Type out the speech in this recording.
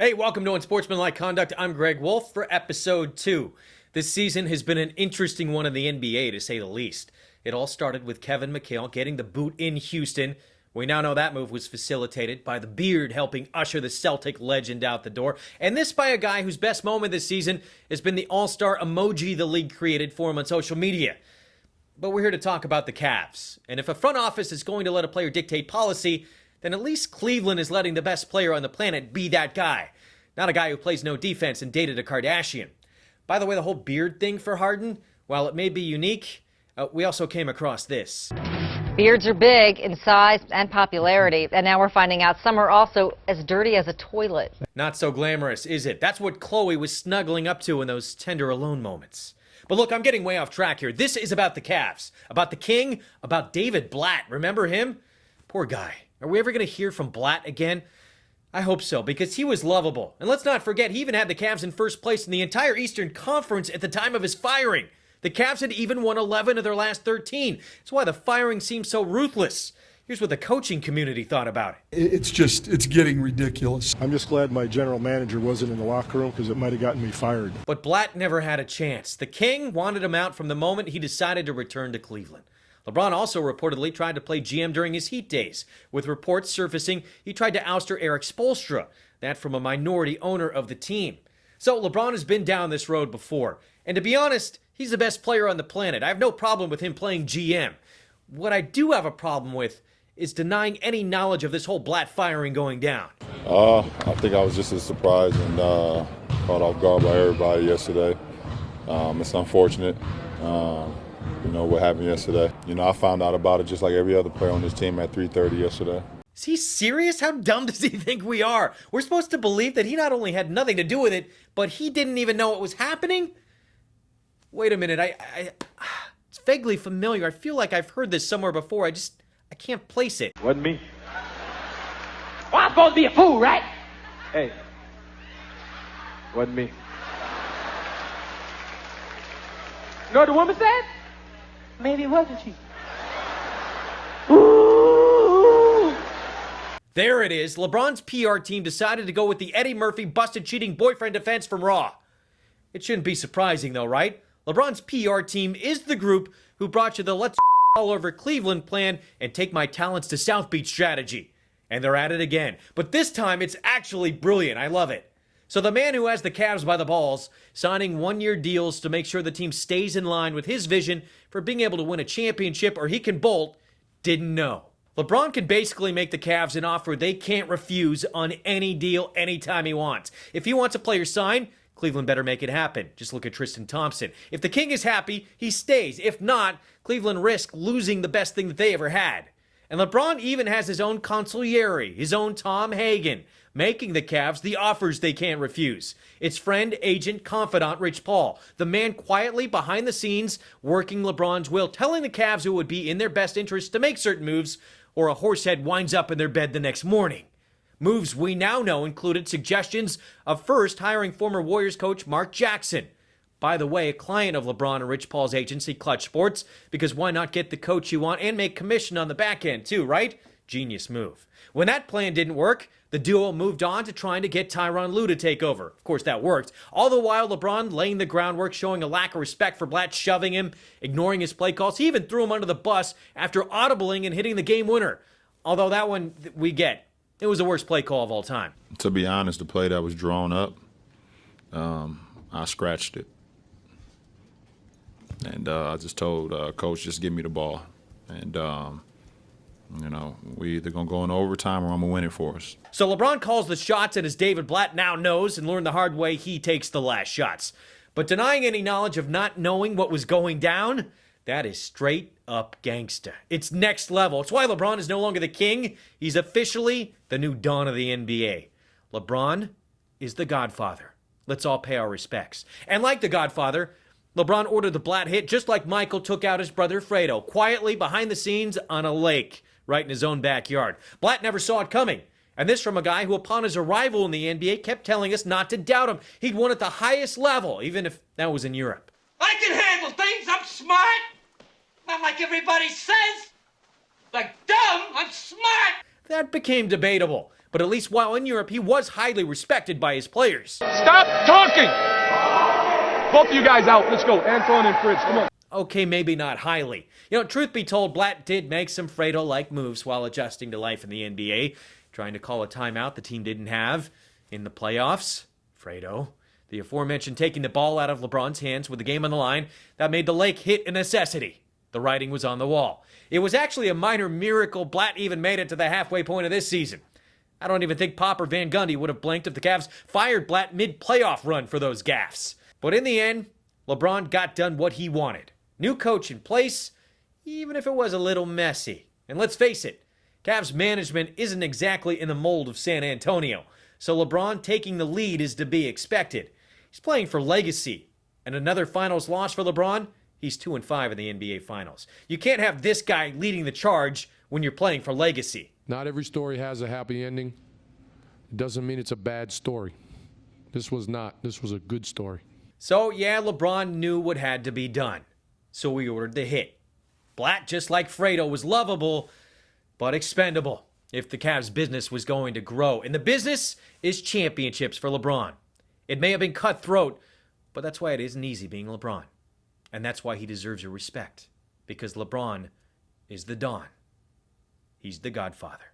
Hey, welcome to Unsportsmanlike Conduct. I'm Greg Wolf for episode 2. This season has been an interesting one in the NBA, to say the least. It all started with Kevin McHale getting the boot in Houston. We now know that move was facilitated by the beard helping usher the Celtic legend out the door. And this by a guy whose best moment this season has been the all-star emoji the league created for him on social media. But we're here to talk about the Cavs. And if a front office is going to let a player dictate policy, then at least Cleveland is letting the best player on the planet be that guy. Not a guy who plays no defense and dated a Kardashian. By the way, the whole beard thing for Harden, while it may be unique, we also came across this. Beards are big in size and popularity, and now we're finding out some are also as dirty as a toilet. Not so glamorous, is it? That's what Chloe was snuggling up to in those tender alone moments. But look, I'm getting way off track here. This is about the Cavs, about the king, about David Blatt. Remember him? Poor guy. Are we ever going to hear from Blatt again? I hope so, because he was lovable. And let's not forget, he even had the Cavs in first place in the entire Eastern Conference at the time of his firing. The Cavs had even won 11 of their last 13. That's why the firing seems so ruthless. Here's what the coaching community thought about it. It's getting ridiculous. I'm just glad my general manager wasn't in the locker room because it might have gotten me fired. But Blatt never had a chance. The king wanted him out from the moment he decided to return to Cleveland. LeBron also reportedly tried to play GM during his Heat days, with reports surfacing he tried to ouster Eric Spoelstra, that from a minority owner of the team. So LeBron has been down this road before, and to be honest, he's the best player on the planet. I have no problem with him playing GM. What I do have a problem with is denying any knowledge of this whole Blatt firing going down. I think I was just as surprised and caught off guard by everybody yesterday. It's unfortunate. What happened yesterday. I found out about it just like every other player on this team at 3:30 yesterday. Is he serious? How dumb does he think we are? We're supposed to believe that he not only had nothing to do with it, but he didn't even know it was happening? Wait a minute, it's vaguely familiar. I feel like I've heard this somewhere before. I can't place it. Wasn't me. Well, I'm supposed to be a fool, right? Hey. Wasn't me. You know what the woman said? Maybe it wasn't she. Ooh. There it is. LeBron's PR team decided to go with the Eddie Murphy busted cheating boyfriend defense from Raw. It shouldn't be surprising though, right? LeBron's PR team is the group who brought you the let's all over Cleveland plan and take my talents to South Beach strategy. And they're at it again. But this time it's actually brilliant. I love it. So the man who has the Cavs by the balls, signing one-year deals to make sure the team stays in line with his vision for being able to win a championship or he can bolt, didn't know. LeBron can basically make the Cavs an offer they can't refuse on any deal anytime he wants. If he wants a player signed, Cleveland better make it happen. Just look at Tristan Thompson. If the king is happy, he stays. If not, Cleveland risks losing the best thing that they ever had. And LeBron even has his own consigliere, his own Tom Hagen, making the Cavs the offers they can't refuse. It's friend, agent, confidant Rich Paul, the man quietly behind the scenes working LeBron's will, telling the Cavs it would be in their best interest to make certain moves, or a horsehead winds up in their bed the next morning. Moves we now know included suggestions of first hiring former Warriors coach Mark Jackson. By the way, a client of LeBron and Rich Paul's agency, Clutch Sports, because why not get the coach you want and make commission on the back end too, right? Genius move. When that plan didn't work, the duo moved on to trying to get Tyronn Lue to take over. Of course, that worked. All the while, LeBron laying the groundwork, showing a lack of respect for Blatt, shoving him, ignoring his play calls. He even threw him under the bus after audibling and hitting the game winner. Although that one we get. It was the worst play call of all time. To be honest, the play that was drawn up, I scratched it. And I just told Coach, just give me the ball. And, we either going to go in overtime or I'm going to win it for us. So LeBron calls the shots, and as David Blatt now knows and learned the hard way, he takes the last shots. But denying any knowledge of not knowing what was going down, that is straight up gangsta. It's next level. It's why LeBron is no longer the king. He's officially the new dawn of the NBA. LeBron is the Godfather. Let's all pay our respects. And like the Godfather, LeBron ordered the Blatt hit just like Michael took out his brother Fredo, quietly behind the scenes on a lake, right in his own backyard. Blatt never saw it coming. And this from a guy who, upon his arrival in the NBA, kept telling us not to doubt him. He'd won at the highest level, even if that was in Europe. I can handle things. I'm smart. Not like everybody says. Like dumb, I'm smart. That became debatable. But at least while in Europe, he was highly respected by his players. Stop talking! Both of you guys out. Let's go. Antoine and Fritz, come on. Okay, maybe not highly. Truth be told, Blatt did make some Fredo-like moves while adjusting to life in the NBA, trying to call a timeout the team didn't have in the playoffs. Fredo, the aforementioned taking the ball out of LeBron's hands with the game on the line, that made the Lake hit a necessity. The writing was on the wall. It was actually a minor miracle Blatt even made it to the halfway point of this season. I don't even think Pop or Van Gundy would have blinked if the Cavs fired Blatt mid-playoff run for those gaffes. But in the end, LeBron got done what he wanted. New coach in place, even if it was a little messy. And let's face it, Cavs management isn't exactly in the mold of San Antonio, so LeBron taking the lead is to be expected. He's playing for legacy. And another finals loss for LeBron? He's 2-5 in the NBA Finals. You can't have this guy leading the charge when you're playing for legacy. Not every story has a happy ending. It doesn't mean it's a bad story. This was not. This was a good story. So, yeah, LeBron knew what had to be done. So he ordered the hit. Blatt, just like Fredo, was lovable, but expendable if the Cavs' business was going to grow. And the business is championships for LeBron. It may have been cutthroat, but that's why it isn't easy being LeBron. And that's why he deserves your respect. Because LeBron is the Don. He's the Godfather.